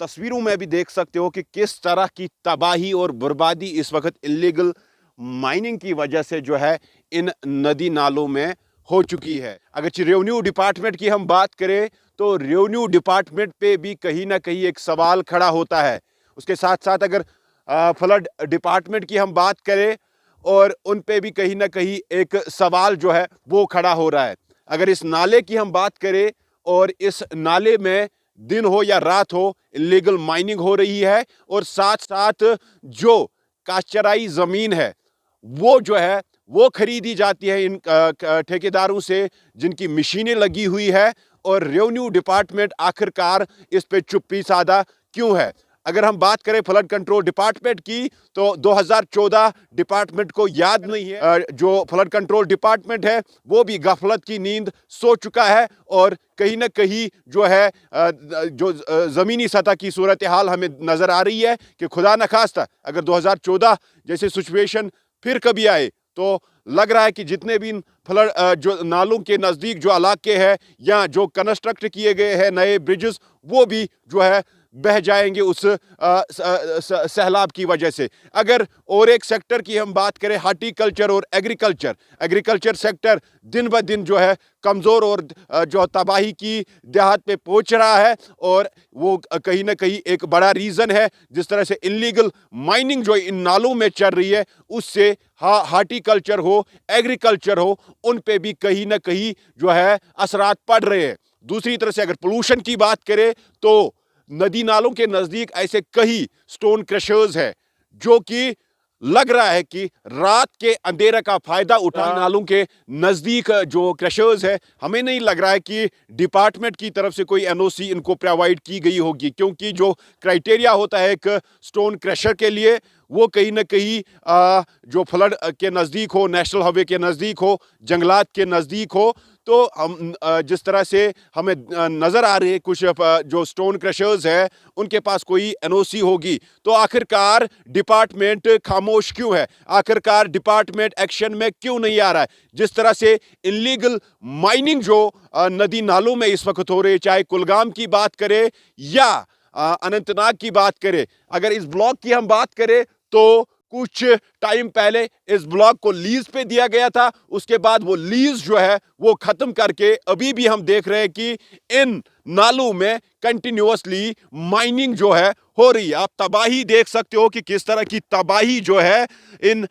तस्वीरों में भी देख सकते हो कि किस तरह की तबाही और बर्बादी इस वक्त इलीगल माइनिंग की वजह से जो है इन नदी नालों में हो चुकी है। अगर रेवेन्यू डिपार्टमेंट की हम बात करें तो रेवेन्यू डिपार्टमेंट पे भी कहीं ना कहीं एक सवाल खड़ा होता है। उसके साथ साथ अगर फ्लड डिपार्टमेंट की हम बात करें और उन पे भी कहीं ना कहीं एक सवाल जो है वो खड़ा हो रहा है। अगर इस नाले की हम बात करें और इस नाले में दिन हो या रात हो इलीगल माइनिंग हो रही है और साथ साथ जो काश्तकारी जमीन है वो जो है वो खरीदी जाती है इन ठेकेदारों से जिनकी मशीनें लगी हुई है, और रेवेन्यू डिपार्टमेंट आखिरकार इस पे चुप्पी साधा क्यों है। अगर हम बात करें फ्लड कंट्रोल डिपार्टमेंट की तो 2014 डिपार्टमेंट को याद नहीं है। जो फ्लड कंट्रोल डिपार्टमेंट है वो भी गफलत की नींद सो चुका है और कहीं ना कहीं जो है जो ज़मीनी सतह की सूरत हाल हमें नज़र आ रही है कि खुदा न खास्ता अगर 2014 जैसे सिचुएशन फिर कभी आए तो लग रहा है कि जितने भी फ्लड जो नालों के नज़दीक जो इलाके हैं या जो कंस्ट्रक्ट किए गए हैं नए ब्रिजेस वो भी जो है बह जाएंगे उस सैलाब की वजह से। अगर और एक सेक्टर की हम बात करें हार्टिकल्चर और एग्रीकल्चर सेक्टर दिन ब दिन जो है कमज़ोर और जो तबाही की देहात पे पहुंच रहा है, और वो कहीं ना कहीं एक बड़ा रीज़न है जिस तरह से इलीगल माइनिंग जो इन नालों में चल रही है उससे हार्टिकल्चर हो एग्रीकल्चर हो उन पे भी कहीं ना कहीं जो है असरात पड़ रहे हैं। दूसरी तरफ से अगर पोल्यूशन की बात करें तो नदी नालों के नजदीक ऐसे कई स्टोन क्रशर्स है जो कि लग रहा है कि रात के अंधेरे का फायदा उठा नालों के नजदीक जो क्रशर्स है। हमें नहीं लग रहा है कि डिपार्टमेंट की तरफ से कोई एनओसी इनको प्रोवाइड की गई होगी, क्योंकि जो क्राइटेरिया होता है एक स्टोन क्रशर के लिए वो कहीं ना कहीं जो फ्लड के नज़दीक हो, नेशनल हाईवे के नज़दीक हो, जंगलात के नज़दीक हो। तो हम जिस तरह से हमें नज़र आ रही है कुछ जो स्टोन क्रशर्स है उनके पास कोई एनओसी होगी, तो आखिरकार डिपार्टमेंट खामोश क्यों है, आखिरकार डिपार्टमेंट एक्शन में क्यों नहीं आ रहा है। जिस तरह से इलीगल माइनिंग जो नदी नालों में इस वक्त हो रही है, चाहे कुलगाम की बात करें या अनंतनाग की बात करें। अगर इस ब्लॉक की हम बात करें तो कुछ टाइम पहले इस ब्लॉक को लीज पे दिया गया था, उसके बाद वो लीज जो है वो खत्म करके अभी भी हम देख रहे हैं कि इन नालों में कंटिन्यूअसली माइनिंग जो है हो रही है। आप तबाही देख सकते हो कि किस तरह की तबाही जो है इन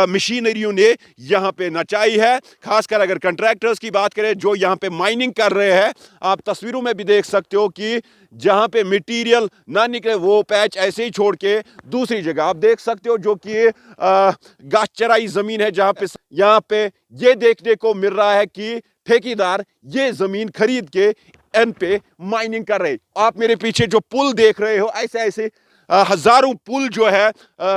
मशीनरियों ने यहाँ पे नचाई है। खासकर अगर कंट्रैक्टर्स की बात करें जो यहाँ पे माइनिंग कर रहे हैं, आप तस्वीरों में भी देख सकते हो कि जहाँ पे मटेरियल ना निकले वो पैच ऐसे ही छोड़ के दूसरी जगह आप देख सकते हो जो कि घास चराई जमीन है, जहाँ पे यहाँ पे ये देखने को मिल रहा है कि ठेकेदार ये जमीन खरीद के एन पे माइनिंग कर रहे। आप मेरे पीछे जो पुल देख रहे हो ऐसे ऐसे हजारों पुल जो है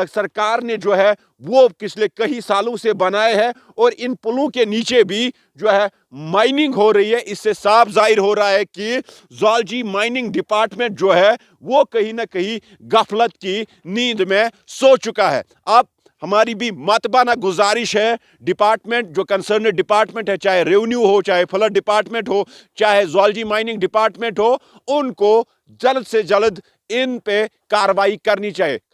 सरकार ने जो है वो पिछले कई सालों से बनाए हैं, और इन पुलों के नीचे भी जो है माइनिंग हो रही है। इससे साफ जाहिर हो रहा है कि ज़ूलॉजी माइनिंग डिपार्टमेंट जो है वो कहीं ना कहीं गफलत की नींद में सो चुका है। अब हमारी भी मतबाना गुजारिश है डिपार्टमेंट जो कंसर्न डिपार्टमेंट है, चाहे रेवेन्यू हो, चाहे फ्लड डिपार्टमेंट हो, चाहे ज़ूलॉजी माइनिंग डिपार्टमेंट हो, उनको जल्द से जल्द इन पे कार्रवाई करनी चाहिए।